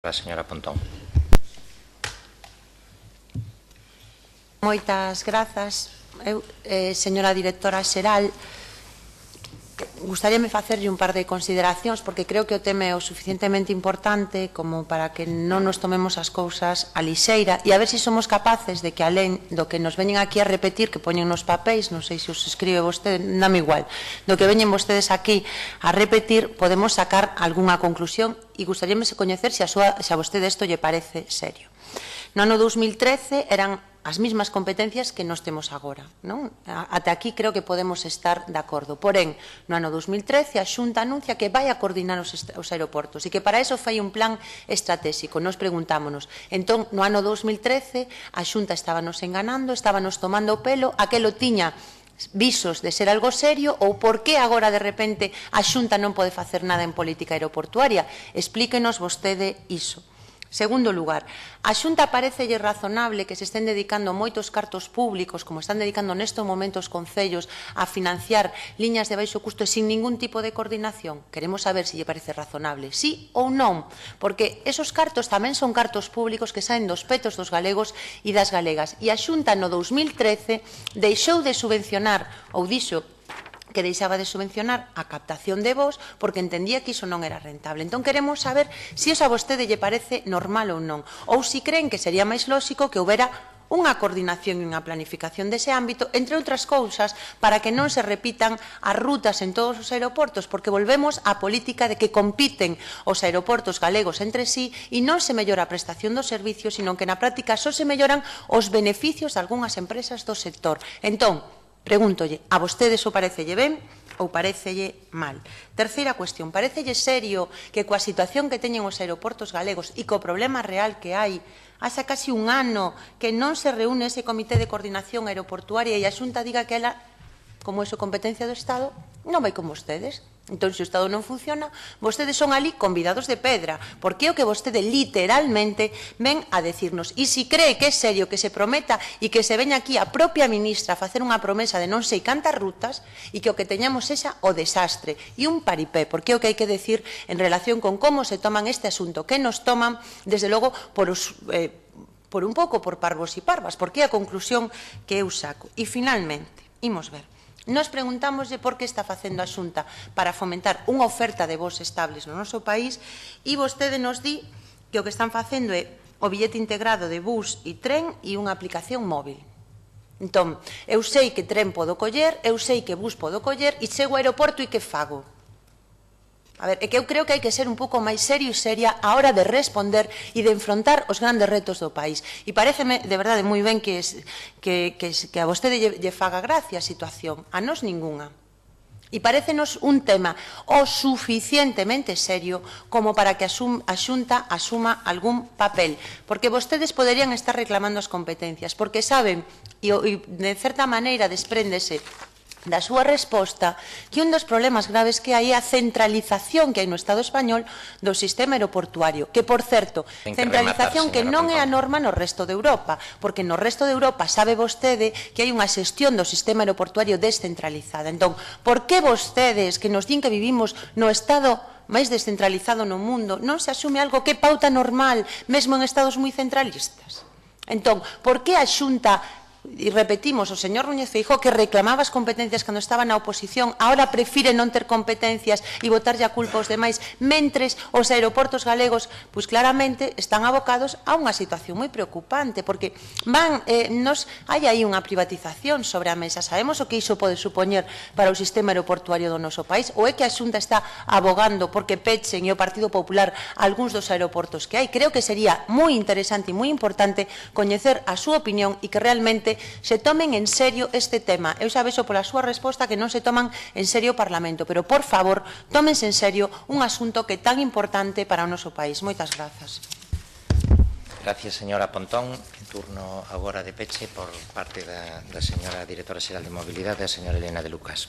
A señora Pontón. Moitas grazas. Eu, señora directora xeral, gustaríame facerlle un par de consideracións porque creo que o tema é o suficientemente importante como para que non nos tomemos as cousas a lixeira e a ver se somos capaces de que alén do que nos veñen aquí a repetir, que poñen nos papéis, non sei se os escribe vostede, dame igual, do que veñen vostedes aquí a repetir, podemos sacar algunha conclusión e gustaríame coñecer se a vostede isto lle parece serio. No ano 2013 eran as mesmas competencias que nos temos agora, non? Ata aquí creo que podemos estar de acordo. Porén, no ano 2013 a Xunta anuncia que vai a coordinar os aeroportos e que para eso fai un plan estratégico. Nos preguntámonos, entón, no ano 2013 a Xunta estábanos enganando, estábanos tomando o pelo, aquelo tiña visos de ser algo serio ou por que agora de repente a Xunta non pode facer nada en política aeroportuaria? Explíquenos vostede iso. Segundo lugar, a Xunta parecelle razonable que se estén dedicando moitos cartos públicos, como están dedicando nestes momentos concellos, a financiar liñas de baixo custo e sin ningún tipo de coordinación? Queremos saber se lle parece razonable, sí ou non, porque esos cartos tamén son cartos públicos que saen dos petos dos galegos e das galegas. E a Xunta no 2013 deixou de subvencionar, ou dixo que deixaba de subvencionar a captación de voos porque entendía que iso non era rentable. Entón queremos saber se iso a vostede lle parece normal ou non, ou se creen que sería máis lóxico que houbera unha coordinación e unha planificación dese ámbito, entre outras cousas, para que non se repitan as rutas en todos os aeroportos, porque volvemos á política de que compiten os aeroportos galegos entre sí e non se mellora a prestación dos servicios, sino que na práctica só se melloran os beneficios de algunhas empresas do sector. Entón, pregúntolle, a vostede iso parecelle ben ou parecelle mal? Terceira cuestión, parecelle serio que coa situación que teñen os aeroportos galegos e co problema real que hai, haxa casi un ano que non se reúne ese comité de coordinación aeroportuaria e a Xunta diga que ela, como é a competencia do Estado, non vai con vostedes? Entón, se o Estado non funciona, vostedes son ali convidados de pedra, porque é o que vostede literalmente ven a decirnos. E se cree que é serio que se prometa e que se veña aquí a propia ministra a facer unha promesa de non sei cantas rutas e que o que teñamos sexa o desastre e un paripé, porque é o que hai que decir en relación con como se toman este asunto, que nos toman, desde logo, por un pouco por parvos e parvas, porque é a conclusión que eu saco. E, finalmente, imos ver. Nos preguntámoslle por que está facendo a Xunta para fomentar unha oferta de voos estables no noso país e vostede nos di que o que están facendo é o billete integrado de bus e tren e unha aplicación móvil. Entón, eu sei que tren podo coller, eu sei que bus podo coller e chego ao aeroporto e que fago? A ver, é que eu creo que hai que ser un pouco máis serio e seria a hora de responder e de enfrontar os grandes retos do país. E pareceme, de verdade, moi ben que a vostede lle faga gracia a situación. A nós ningunha. E parécenos un tema o suficientemente serio como para que a Xunta asuma algún papel. Porque vostedes poderían estar reclamando as competencias, porque saben, e de certa maneira despréndese da súa resposta, que un dos problemas graves que hai é a centralización que hai no Estado español do sistema aeroportuario, que, por certo, centralización que non é a norma no resto de Europa, porque no resto de Europa sabe vostede que hai unha xestión do sistema aeroportuario descentralizada. Entón, por que vostedes, que nos din que vivimos no Estado máis descentralizado no mundo, non se asume algo que é pauta normal, mesmo en estados moi centralistas? Entón, por que a Xunta, e repetimos, o señor Núñez Feijóo, que reclamaba as competencias cando estaba na oposición, agora prefire non ter competencias e botarlle a culpa aos demais, mentres os aeroportos galegos, pois claramente, están abocados a unha situación moi preocupante, porque hai aí unha privatización sobre a mesa. Sabemos o que iso pode supoñer para o sistema aeroportuario do noso país, ou é que a Xunta está abogando porque pechen e o Partido Popular algúns dos aeroportos que hai? Creo que sería moi interesante e moi importante coñecer a súa opinión e que realmente se tomen en serio este tema. Eu xa vexo pola súa resposta que non se toman en serio o Parlamento, pero, por favor, tómense en serio un asunto que é tan importante para o noso país. Moitas grazas. Gracias, señora Pontón. En turno agora de peche por parte da señora directora xeral de Mobilidade, a señora Elena de Lucas.